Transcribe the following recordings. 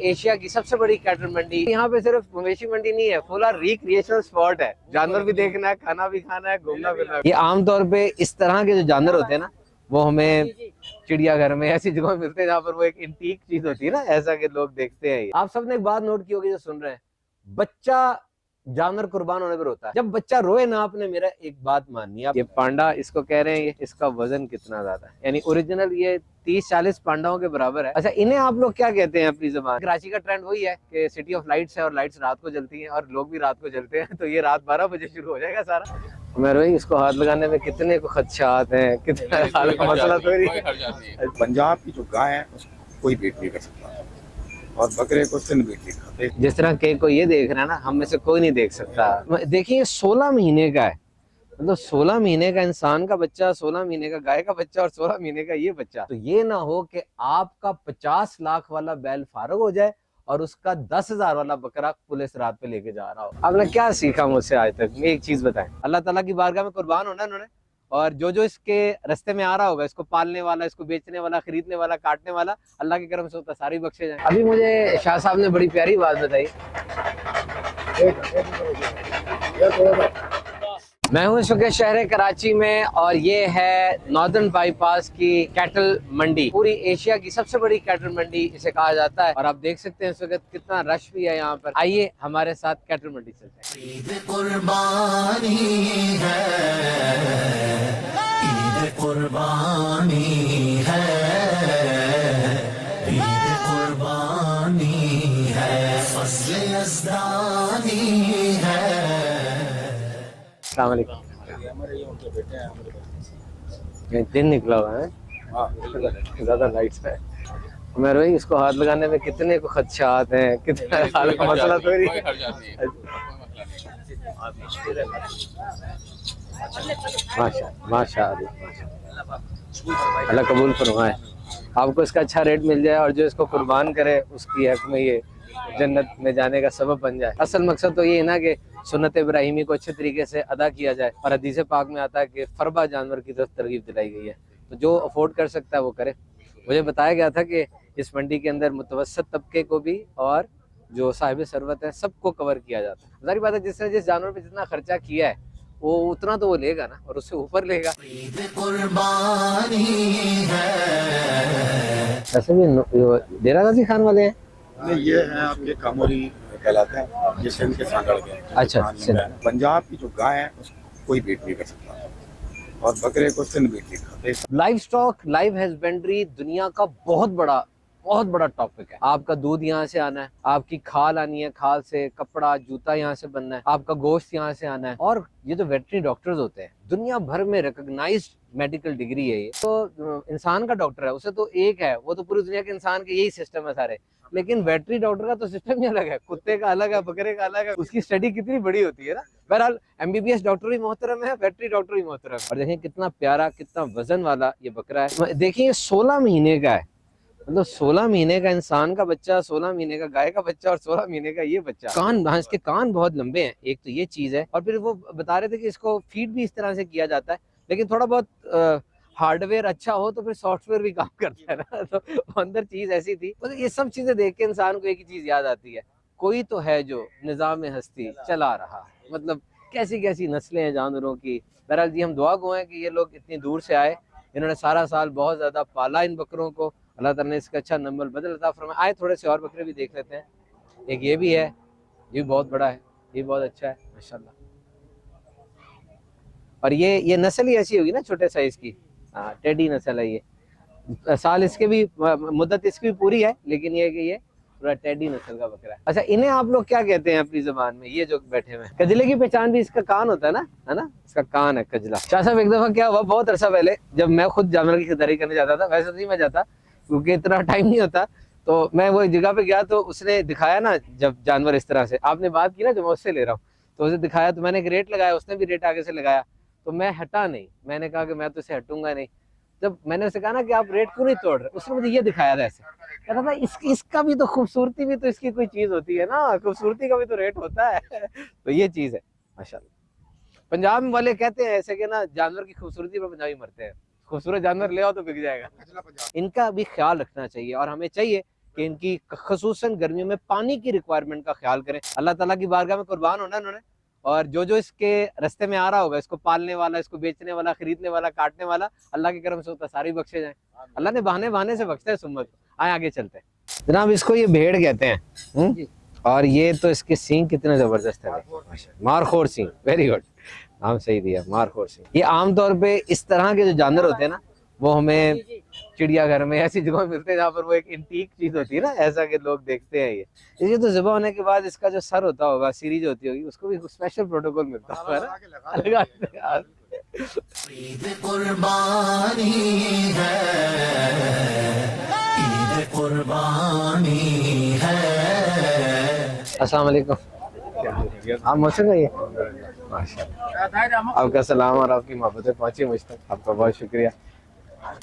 Asia کی سب سے بڑی کیٹل منڈی. یہاں پہ صرف مویشی منڈی نہیں ہے, فل ریکریشنل اسپاٹ ہے. جانور بھی دیکھنا ہے, کھانا بھی کھانا ہے, گھومنا پھرنا. یہ عام طور پہ اس طرح کے جو جانور ہوتے ہیں نا, وہ ہمیں چڑیا گھر میں ایسی جگہوں ملتے ہیں جہاں پر وہ ایک انٹیک چیز ہوتی ہے نا, ایسا کہ لوگ دیکھتے ہیں. آپ سب نے ایک بات نوٹ کی ہوگی جو سن رہے ہیں, بچہ جانور قربان ہونے پر ہوتا ہے. جب بچہ روئے نا, آپ نے میرا ایک بات ماننی ہے. یہ پانڈا اس کو کہہ رہے ہیں, اس کا وزن کتنا زیادہ ہے, یعنی اوریجنل یہ 30-40 پانڈاؤں کے برابر ہے. اچھا, انہیں آپ لوگ کیا کہتے ہیں اپنی زبان؟ کراچی کا ٹرینڈ وہی ہے کہ سٹی آف لائٹس ہے, اور لائٹس رات کو جلتی ہیں اور لوگ بھی رات کو جلتے ہیں, تو یہ رات 12 بجے شروع ہو جائے گا سارا. عمیر بھائی, اس کو ہاتھ لگانے میں کتنے کو خدشات ہیں, کتنا مسئلہ تو نہیں. پنجاب کی جو گائے ہے اس کو کوئی بیٹ نہیں کر سکتا, اور بکرے کو سندھ بیٹ نہیں کھاتے. جس طرح کہ کوئی یہ دیکھ رہا ہے نا, ہم میں سے کوئی نہیں دیکھ سکتا. دیکھیں, 16 مہینے کا ہے, مطلب 16 مہینے کا انسان کا بچہ, 16 مہینے کا گائے کا بچہ, اور 16 مہینے کا یہ بچہ. تو یہ نہ ہو کہ آپ کا 50 لاکھ والا بیل فارغ ہو جائے اور اس کا 10,000 والا بکرا پولیس رات پہ لے کے جا رہا ہو. آپ نے کیا سیکھا مجھ سے آج تک؟ ایک چیز بتائیں. اللہ تعالیٰ کی بارگاہ میں قربان ہونا انہوں نے, اور جو جو اس کے رستے میں آ رہا ہوگا, اس کو پالنے والا, اس کو بیچنے والا, خریدنے والا, کاٹنے والا, اللہ کے کرم سے ہوتا ساری بخشے جائیں. ابھی مجھے شاہ صاحب نے بڑی پیاری بات بتائی. میں ہوں اس وقت شہر کراچی میں, اور یہ ہے ناردرن بائی پاس کی کیٹل منڈی. پوری ایشیا کی سب سے بڑی کیٹل منڈی اسے کہا جاتا ہے, اور آپ دیکھ سکتے ہیں اس وقت کتنا رش بھی ہے یہاں پر. آئیے ہمارے ساتھ کیٹل منڈی چلتے ہیں. عید قربانی ہے, عید قربانی ہے, عید قربانی ہے, فضل یزدانی ہے. السلام علیکم. دن نکلا ہوا ہے, زیادہ لائٹس ہے. عمیر بھائی, اس کو ہاتھ لگانے میں کتنے کو خدشات ہیں, کتنا مسئلہ تو نہیں. ماشاء اللہ, اللہ قبول فرمائے. آپ کو اس کا اچھا ریٹ مل جائے, اور جو اس کو قربان کرے اس کی حق میں یہ جنت میں جانے کا سبب بن جائے. اصل مقصد تو یہ ہے نا کہ سنت ابراہیمی کو اچھے طریقے سے ادا کیا جائے, اور حدیث پاک میں آتا ہے کہ فربا جانور کی طرف ترغیب دلائی گئی ہے. تو جو افورڈ کر سکتا ہے وہ کرے. مجھے بتایا گیا تھا کہ اس منڈی کے اندر متوسط طبقے کو بھی اور جو صاحب ثروت ہے سب کو کور کیا جاتا ہے. ظاہر بات ہے, جس نے جس جانور پہ جتنا خرچہ کیا ہے وہ اتنا تو وہ لے گا نا, اور اس سے اوپر لے گا. عید قربانی ہے. ایسے بھی ڈیرہ غازی خان والے ہیں. یہ ہیں آپ کے کاموری کہلاتے ہیں, یہ سندھ کے سانگڑ کے. اچھا, پنجاب کی جو گائے ہے اس کو کوئی بیٹ نہیں کر سکتا, اور بکرے کو سندھ بیٹ نہیں کھاتے. لائف سٹاک, لائف ہسبینڈری دنیا کا بہت بڑا ٹاپک ہے. آپ کا دودھ یہاں سے آنا ہے, آپ کی کھال آنی ہے, کھال سے کپڑا جوتا یہاں سے بننا ہے, آپ کا گوشت یہاں سے آنا ہے. اور یہ جو ویٹرنری ڈاکٹرز ہوتے ہیں دنیا بھر میں ریکگنائزڈ میڈیکل ڈگری ہے. یہ تو انسان کا ڈاکٹر ہے, اسے تو ایک ہے, وہ تو پوری دنیا کے انسان کے یہی سسٹم ہے سارے. لیکن ویٹری ڈاکٹر کا تو سسٹم ہی الگ ہے, کتے کا الگ ہے, بکرے کا الگ ہے, اس کی اسٹڈی کتنی بڑی ہوتی ہے نا. بہرحال MBBS ڈاکٹر بھی محترم ہے, ویٹری ڈاکٹر بھی محترم ہے. اور دیکھیں کتنا پیارا, کتنا وزن والا یہ بکرا ہے. دیکھیں, یہ 16 مہینے کا ہے, مطلب 16 مہینے کا انسان کا بچہ, 16 مہینے کا گائے کا بچہ, اور 16 مہینے کا یہ بچہ. کان, ہاں, اس کے کان بہت لمبے ہیں, ایک تو یہ چیز ہے. اور پھر وہ بتا رہے تھے کہ اس کو فیڈ بھی اس طرح سے کیا جاتا ہے, لیکن تھوڑا بہت ہارڈ ویئر اچھا ہو تو پھر سافٹ ویئر بھی کام کرتا ہے نا. تو اندر چیز ایسی تھی. یہ سب چیزیں دیکھ کے انسان کو ایک ہی چیز یاد آتی ہے, کوئی تو ہے جو نظام ہستی چلا رہا ہے. مطلب کیسی کیسی نسلیں ہیں جانوروں کی. بہرحال جی, ہم دعا گو ہیں کہ یہ لوگ اتنی دور سے آئے, انہوں نے سارا سال بہت زیادہ پالا ان بکروں کو, اللہ تعالیٰ نے اس کا اچھا نمبر بدل عطا فرمائے. آئے تھوڑے سے اور بکرے بھی دیکھ لیتے ہیں. ایک یہ بھی ہے, یہ بھی بہت بڑا ہے, یہ بہت اچھا ہے ماشاءاللہ. اور یہ نسل ہی ایسی ہوگی نا چھوٹے سائز کی. ہاں, ٹیڈی نسل ہے یہ. سال اس کے بھی, مدت اس کی بھی پوری ہے, لیکن یہ کہ یہ پورا ٹیڈی نسل کا بکرا ہے. اچھا, انہیں آپ لوگ کیا کہتے ہیں اپنی زبان میں؟ یہ جو بیٹھے ہوئے ہیں, کجلے کی پہچان بھی اس کا کان ہوتا ہے نا, ہے نا, اس کا کان ہے کجلا. شاہ صاحب, ایک دفعہ کیا ہوا, بہت عرصہ پہلے جب میں خود جانور کی خریداری کرنے جاتا تھا, ویسے نہیں میں جاتا کیونکہ اتنا ٹائم نہیں ہوتا, تو میں وہ جگہ پہ گیا تو اس نے دکھایا نا, جب جانور اس طرح سے آپ نے بات کی نا جو میں اس سے لے رہا ہوں, تو اسے دکھایا, تو میں نے ایک ریٹ لگایا, اس نے بھی ریٹ آگے سے لگایا, تو میں ہٹا نہیں. میں نے کہا کہ میں تو اسے ہٹوں گا نہیں. جب میں نے اسے کہا نا کہ آپ ریٹ کیوں نہیں توڑ رہے, اس نے مجھے یہ دکھایا تھا ایسے, کہتا تھا اس کا بھی تو خوبصورتی بھی تو اس کی کوئی چیز ہوتی ہے نا, خوبصورتی کا بھی تو ریٹ ہوتا ہے. تو یہ چیز ہے ماشاءاللہ. پنجاب والے کہتے ہیں ایسے کہ نا, جانور کی خوبصورتی پر پنجابی مرتے ہیں, خوبصورت جانور لے آؤ تو بک جائے گا. ان کا بھی خیال رکھنا چاہیے, اور ہمیں چاہیے کہ ان کی خصوصاً گرمیوں میں پانی کی ریکوائرمنٹ کا خیال کریں. اللہ تعالیٰ کی بارگاہ میں قربان ہونا انہوں نے, اور جو جو اس کے رستے میں آ رہا ہوگا, اس کو پالنے والا, اس کو بیچنے والا, خریدنے والا, کاٹنے والا, اللہ کے کرم سے ہوتا سارے بخشے جائیں. اللہ نے بہانے بہانے سے بخشتا ہے سمت. آئیں آگے چلتے ہیں جناب. اس کو یہ بھیڑ کہتے ہیں, اور یہ تو اس کے سینگ کتنے زبردست ہے, مارخور سینگ. ویری گڈ, نام صحیح دیا, مارخور سینگ. یہ عام طور پہ اس طرح کے جو جانور ہوتے ہیں نا, وہ ہمیں چڑیا گھر میں ایسی جگہوں ملتے ہیں جہاں پر وہ ایک انٹیک چیز ہوتی ہے نا, ایسا کہ لوگ دیکھتے ہیں. یہ تو ذبح ہونے کے بعد اس کا جو سر ہوتا ہوگا, سیری جو ہوتی ہوگی, اس کو بھی اسپیشل پروٹوکول ملتا ہوگا. عید قربانی ہے, عید قربانی ہے. السلام علیکم. آپ موسم ہے, آپ کا سلام اور آپ کی محبتیں پہنچی مجھ تک, آپ کا بہت شکریہ.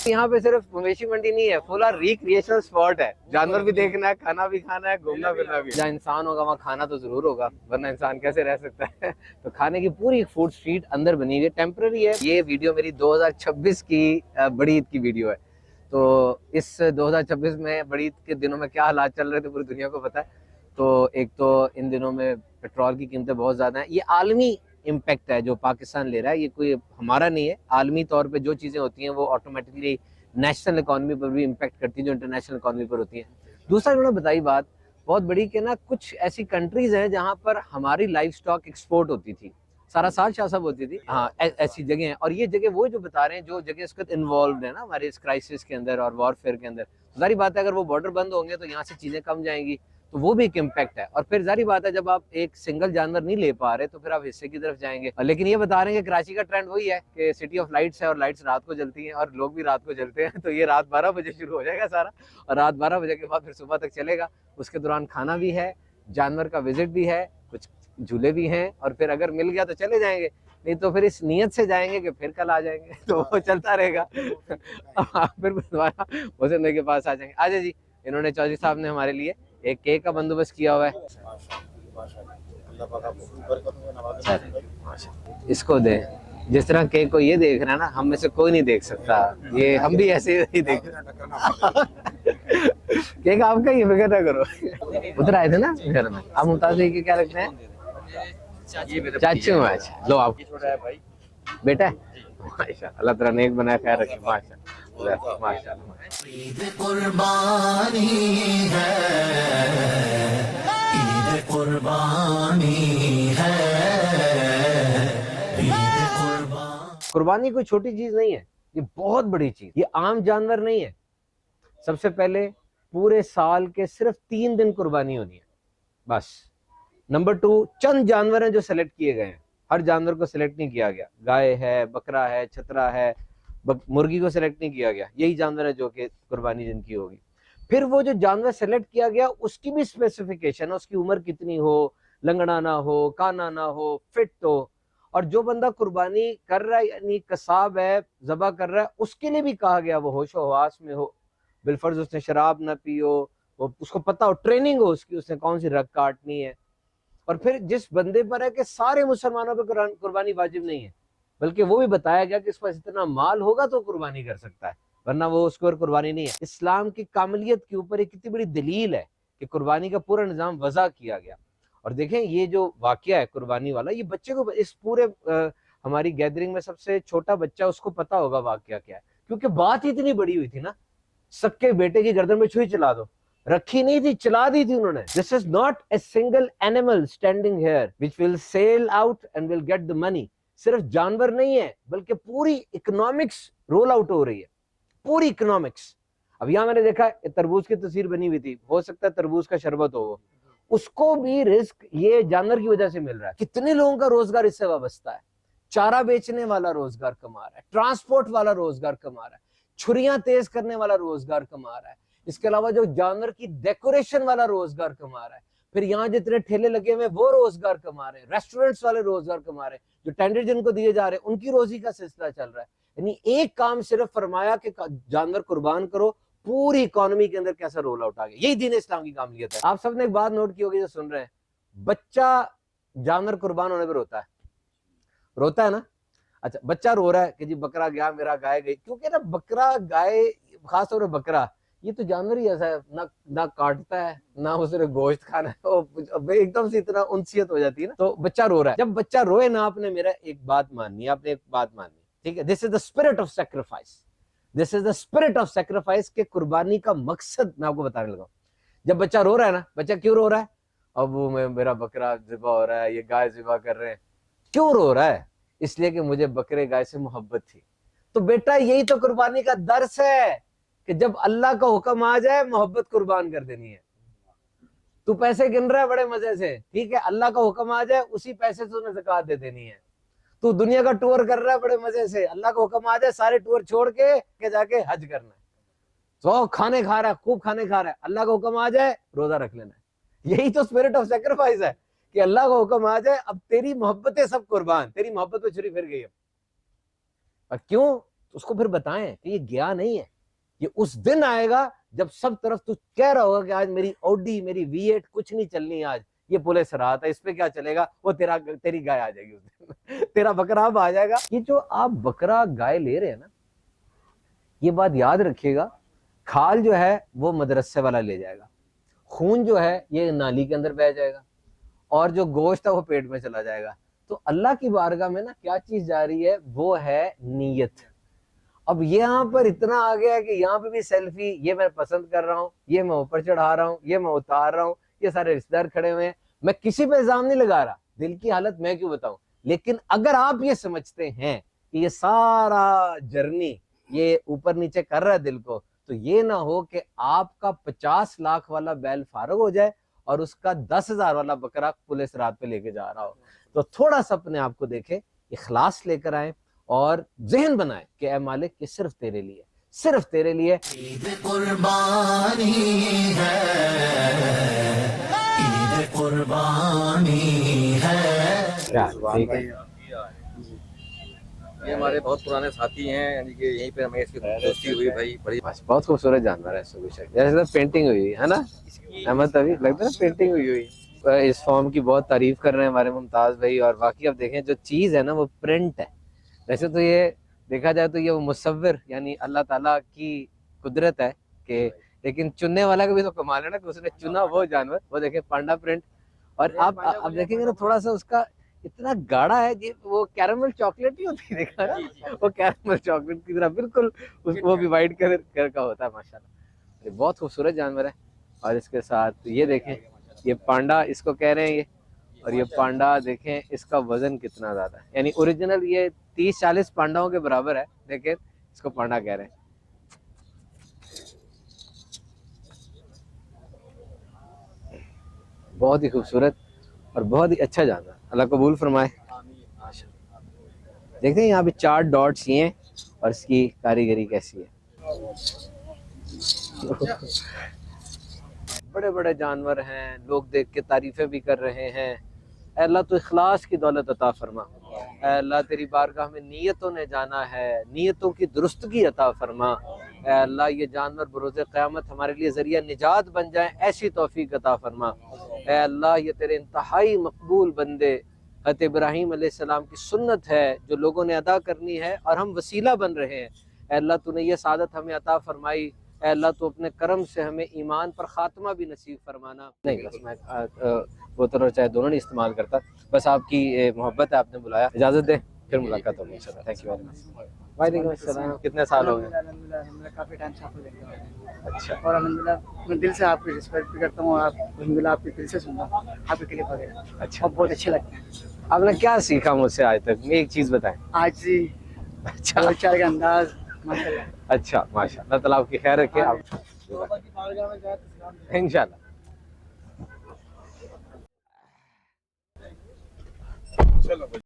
یہاں پہ صرف مویشی منڈی نہیں ہے, فلا ریکریشنل اسپاٹ ہے. جانور بھی دیکھنا ہے, کھانا بھی کھانا ہے, گھومنا پھرنا بھی. جہاں انسان ہوگا وہاں کھانا تو ضرور ہوگا, ورنہ انسان کیسے رہ سکتا ہے. تو کھانے کی پوری فوڈ اسٹریٹ اندر بنی ہوئی ہے, ٹیمپرری ہے. یہ ویڈیو میری 2026 کی بڑی عید کی ویڈیو ہے. تو اس 2026 میں بڑی عید کے دنوں میں کیا حالات چل رہے تھے پوری دنیا کو پتہ ہے. تو ایک تو ان دنوں میں پیٹرول کی قیمتیں بہت زیادہ ہیں. یہ عالمی امپیکٹ ہے جو پاکستان لے رہا ہے, یہ کوئی ہمارا نہیں ہے. عالمی طور پہ جو چیزیں ہوتی ہیں وہ آٹومیٹکلی نیشنل اکانومی پر بھی امپیکٹ کرتی ہیں جو انٹرنیشنل اکانومی پر ہوتی ہیں. دوسرا انہوں نے بتائی بات بہت بڑی کہ نا, کچھ ایسی کنٹریز ہیں جہاں پر ہماری لائف سٹاک ایکسپورٹ ہوتی تھی, سارا سال شاہ صاحب ہوتی تھی. ہاں ایسی جگہ ہیں, اور یہ جگہ وہ جو بتا رہے ہیں جو جگہ اس وقت انوالوڈ ہے نا ہمارے اس کرائسس کے اندر اور وارفیئر کے اندر. ظاہری بات ہے اگر وہ بارڈر بند ہوں گے تو یہاں سے چیزیں کم جائیں گی, تو وہ بھی ایک امپیکٹ ہے. اور پھر ظاہری بات ہے جب آپ ایک سنگل جانور نہیں لے پا رہے تو پھر آپ حصے کی طرف جائیں گے. لیکن یہ بتا رہے ہیں کہ کراچی کا ٹرینڈ وہی ہے کہ سٹی آف لائٹس ہے, اور لائٹس رات کو جلتی ہیں اور لوگ بھی رات کو جلتے ہیں. تو یہ رات 12 بجے شروع ہو جائے گا سارا, اور رات 12 بجے کے بعد پھر صبح تک چلے گا. اس کے دوران کھانا بھی ہے, جانور کا وزٹ بھی ہے, کچھ جھولے بھی ہیں, اور پھر اگر مل گیا تو چلے جائیں گے, نہیں تو پھر اس نیت سے جائیں گے کہ پھر کل آ جائیں گے. تو وہ چلتا رہے گا, پھر دوبارہ حسین کے پاس آ جائیں گے. آ جائے جی, انہوں نے چودھری صاحب نے ہمارے لیے ایک کیک کا بندوبست کیا ہوا ہے. اس کو دیں, جس طرح کیک کو یہ دیکھ رہا ہے نا, ہم میں سے کوئی نہیں دیکھ سکتا. یہ ہم بھی ایسے ہی دیکھ کیک آپ کا, یہ فکر نہ کرو. ادھر آئے تھے نا گھر میں, آپ ممتاز کے کیا رکھتے ہیں؟ چاچو. اچھا لو, آپ بیٹا ہے, اللہ تعالیٰ نیک بنائے, خیر رکھے. ماشاء اللہ. عید قربانی ہے, عید قربانی ہے, عید قربانی. قربانی کوئی چھوٹی چیز نہیں ہے, یہ بہت بڑی چیز. یہ عام جانور نہیں ہے. سب سے پہلے پورے سال کے صرف 3 دن قربانی ہونی ہے بس. نمبر 2, چند جانور ہیں جو سلیکٹ کیے گئے ہیں, ہر جانور کو سلیکٹ نہیں کیا گیا. گائے ہے, بکرا ہے, چھترا ہے, مرغی کو سلیکٹ نہیں کیا گیا. یہی جانور ہے جو کہ قربانی جن کی ہوگی. پھر وہ جو جانور سلیکٹ کیا گیا اس کی بھی اسپیسیفکیشن ہے, اس کی عمر کتنی ہو, لنگڑا نہ ہو, کانا نہ ہو, فٹ ہو. اور جو بندہ قربانی کر رہا ہے یعنی قصاب ہے, ذبح کر رہا ہے, اس کے لیے بھی کہا گیا وہ ہوش و حواس میں ہو, بالفرض اس نے شراب نہ پی ہو, اس کو پتہ ہو, ٹریننگ ہو اس کی, اس نے کون سی رگ کاٹنی ہے. اور پھر جس بندے پر ہے کہ سارے مسلمانوں پہ قربانی واجب نہیں ہے, بلکہ وہ بھی بتایا گیا کہ اس پاس اتنا مال ہوگا تو قربانی کر سکتا ہے, ورنہ وہ اس کو قربانی نہیں ہے. اسلام کی کاملیت کے اوپر ایک کتنی بڑی دلیل ہے کہ قربانی کا پورا نظام وضع کیا گیا. اور دیکھیں یہ جو واقعہ ہے قربانی والا, یہ بچے کو, اس پورے ہماری گیدرنگ میں سب سے چھوٹا بچہ, اس کو پتا ہوگا واقعہ کیا ہے, کیونکہ بات ہی اتنی بڑی ہوئی تھی نا. سکے بیٹے کی گردن میں چھری چلا دو, رکھی نہیں تھی, چلا دی تھی انہوں نے. This is not a single animal standing here which will sail out and will get the money. صرف جانور نہیں ہے بلکہ پوری اکنامکس رول آؤٹ ہو رہی ہے, پوری اکنامکس. اب یہاں میں نے دیکھا تربوز کی تصویر بنی ہوئی تھی, ہو سکتا ہے تربوز کا شربت ہو, اس کو بھی رزق یہ جانور کی وجہ سے مل رہا ہے. کتنے لوگوں کا روزگار اس سے وابستہ ہے. چارہ بیچنے والا روزگار کما رہا ہے, ٹرانسپورٹ والا روزگار کما رہا ہے, چھریاں تیز کرنے والا روزگار کما رہا ہے, اس کے علاوہ جو جانور کی ڈیکوریشن والا روزگار کما رہا ہے, پھر یہاں جتنے ٹھیلے لگے ہوئے وہ روزگار کما رہے ہیں, ریسٹورنٹس والے روزگار کما رہے ہیں, جو ٹینڈر جن کو دیے جا رہے ہیں ان کی روزی کا سلسلہ چل رہا ہے. یعنی ایک کام صرف فرمایا کہ جانور قربان کرو, پوری اکانومی کے اندر کیسا رول آؤٹ آ گیا. یہی دین اسلام کی کاملیت ہے. آپ سب نے ایک بات نوٹ کی ہوگی جو سن رہے ہیں, بچہ جانور قربان ہونے پہ روتا ہے نا. اچھا بچہ رو رہا ہے کہ جی بکرا گیا, میرا گائے گئی, کیونکہ نا بکرا گائے, خاص طور پہ بکرا یہ تو جانور ہی ایسا ہے، نہ کاٹتا ہے نہ اسے گوشت کھانا ہے، ایک دم سے اتنا انسیت ہو جاتی ہے نا. تو بچہ رو رہا ہے، جب بچہ روئے نا، آپ نے میرا ایک بات ماننی ہے، آپ نے ایک بات ماننی ہے، ٹھیک ہے. This is the spirit of sacrifice, this is the spirit of sacrifice. کہ قربانی کا مقصد میں آپ کو بتانے لگا. جب بچہ رو رہا ہے نا، بچہ کیوں رو رہا ہے؟ ابو میں میرا بکرا ذبح ہو رہا ہے، یہ گائے ذبح کر رہے ہیں. کیوں رو رہا ہے؟ اس لیے کہ مجھے بکرے گائے سے محبت تھی. تو بیٹا یہی تو قربانی کا درس ہے کہ جب اللہ کا حکم آ جائے محبت قربان کر دینی ہے. تو پیسے گن رہا ہے بڑے مزے سے، ٹھیک ہے، اللہ کا حکم آ جائے اسی پیسے سے انہیں زکوٰۃ دے دینی ہے. تو دنیا کا ٹور کر رہا ہے بڑے مزے سے، اللہ کا حکم آ جائے سارے ٹور چھوڑ کے جا کے حج کرنا ہے. تو کھانے کھا رہا ہے، خوب کھانے کھا رہا ہے، اللہ کا حکم آ جائے روزہ رکھ لینا ہے. یہی تو اسپرٹ آف سیکریفائس ہے کہ اللہ کا حکم آ جائے، اب تیری محبتیں سب قربان، تیری محبت پہ چھری پھر گئی. اور کیوں؟ اس کو پھر بتائیں کہ یہ گیا نہیں ہے، یہ اس دن آئے گا جب سب طرف تو کہہ رہا ہوگا کہ آج میری اوڈی، میری V8 کچھ نہیں چلنی، آج یہ پولیس رات ہے، اس پہ کیا چلے گا، وہ تیری گائے آ جائے گی اس دن تیرا بکرا اب آ جائے گا. یہ جو آپ بکرا گائے لے رہے ہیں نا، یہ بات یاد رکھیے گا، کھال جو ہے وہ مدرسے والا لے جائے گا، خون جو ہے یہ نالی کے اندر بہ جائے گا، اور جو گوشت ہے وہ پیٹ میں چلا جائے گا. تو اللہ کی بارگاہ میں نا کیا چیز جا رہی ہے؟ وہ ہے نیت. اب یہاں پر اتنا آ گیا ہے کہ یہاں پہ بھی سیلفی، یہ میں پسند کر رہا ہوں، یہ میں اوپر چڑھا رہا ہوں، یہ میں اتار رہا ہوں، یہ سارے رشتہ دار کھڑے ہوئے ہیں. میں کسی پہ الزام نہیں لگا رہا، دل کی حالت میں کیوں بتاؤں. لیکن اگر آپ یہ سمجھتے ہیں کہ یہ سارا جرنی یہ اوپر نیچے کر رہا ہے دل کو، تو یہ نہ ہو کہ آپ کا 50 لاکھ والا بیل فارغ ہو جائے اور اس کا 10,000 والا بکرا پولیس رات پہ لے کے جا رہا ہو. تو تھوڑا سا اپنے آپ کو دیکھیں، اخلاص لے کر آئیں اور ذہن بنائیں کہ اے مالک یہ صرف تیرے لیے، صرف تیرے لیے. عید قربانی ہے، عید قربانی ہے. ٹھیک ہے. یہ ہمارے بہت پرانے ساتھی ہیں، یعنی کہ یہیں پہ ہمیں اس کی دوستی ہوئی بھائی، بڑی بس بہت خوبصورت جانور ہے، جیسے پینٹنگ ہوئی ہے نا احمد، ابھی لگتا ہے پینٹنگ ہوئی. اس فارم کی بہت تعریف کر رہے ہیں ہمارے ممتاز بھائی، اور باقی اب دیکھیں جو چیز ہے نا وہ پرنٹ ہے. ویسے تو یہ دیکھا جائے تو یہ وہ مصور یعنی اللہ تعالیٰ کی قدرت ہے کہ، لیکن چننے والا کا بھی تو کمال ہے نا کہ اس نے چنا وہ جانور. وہ دیکھیں پانڈا پرنٹ، اور آپ اب دیکھیں گے نا تھوڑا سا اس کا اتنا گاڑا ہے کہ وہ کیرمل چاکلیٹ ہی ہوتی ہے، دیکھا نا وہ کیرمل چاکلیٹ کی طرح بالکل، وہ بھی وائٹ کلر کا ہوتا ہے. ماشاءاللہ بہت خوبصورت جانور ہے. اور اس کے ساتھ یہ دیکھیں، یہ پانڈا اس کو کہہ رہے ہیں یہ، اور یہ پانڈا دیکھیں اس کا وزن کتنا زیادہ ہے، یعنی اوریجنل یہ 30-40 پانڈاؤں کے برابر ہے، لیکن اس کو پانڈا کہہ رہے ہیں. بہت ہی خوبصورت اور بہت ہی اچھا جانور، اللہ قبول فرمائے. دیکھتے ہیں یہاں پہ 4 ڈاٹس یہ ہیں اور اس کی کاریگری کیسی ہے. بڑے بڑے جانور ہیں، لوگ دیکھ کے تعریفیں بھی کر رہے ہیں. اے اللہ تو اخلاص کی دولت عطا فرما. اے اللہ تیری بارگاہ میں نیتوں نے جانا ہے، نیتوں کی درستگی عطا فرما. اے اللہ یہ جانور بروز قیامت ہمارے لیے ذریعہ نجات بن جائیں، ایسی توفیق عطا فرما. اے اللہ یہ تیرے انتہائی مقبول بندے، حضرت ابراہیم علیہ السلام کی سنت ہے جو لوگوں نے ادا کرنی ہے اور ہم وسیلہ بن رہے ہیں. اے اللہ تو نے یہ سعادت ہمیں عطا فرمائی. اے اللہ تو اپنے کرم سے ہمیں ایمان پر خاتمہ بھی نصیب فرمانا. نہیں بس میں بوتل اور چائے دونوں نہیں استعمال کرتا، بس آپ کی محبت ہے، آپ نے بلایا. اجازت دیں، پھر ملاقات ہوگی انشاءاللہ. Thank you very much. وعلیکم السلام. کتنے سال ہو گئے؟ الحمدللہ کافی ٹائم سے آپ کو دیکھ رہا ہوں، اچھا، اور الحمدللہ میں دل سے آپ کی رسپیکٹ بھی کرتا ہوں، اور آپ الحمدللہ آپ کے دل سے سنتا ہوں آپ کے کلپ وغیرہ، اچھا. اور بہت اچھے لگتے ہیں. آپ نے کیا سیکھا مجھ سے آج تک؟ ایک چیز بتائیں. آج جی اچھا بول چال کا انداز ماشاء اللہ. اچھا ماشاء اللہ تعالیٰ آپ کی خیر رکھے. آپ انشاءاللہ. چلو.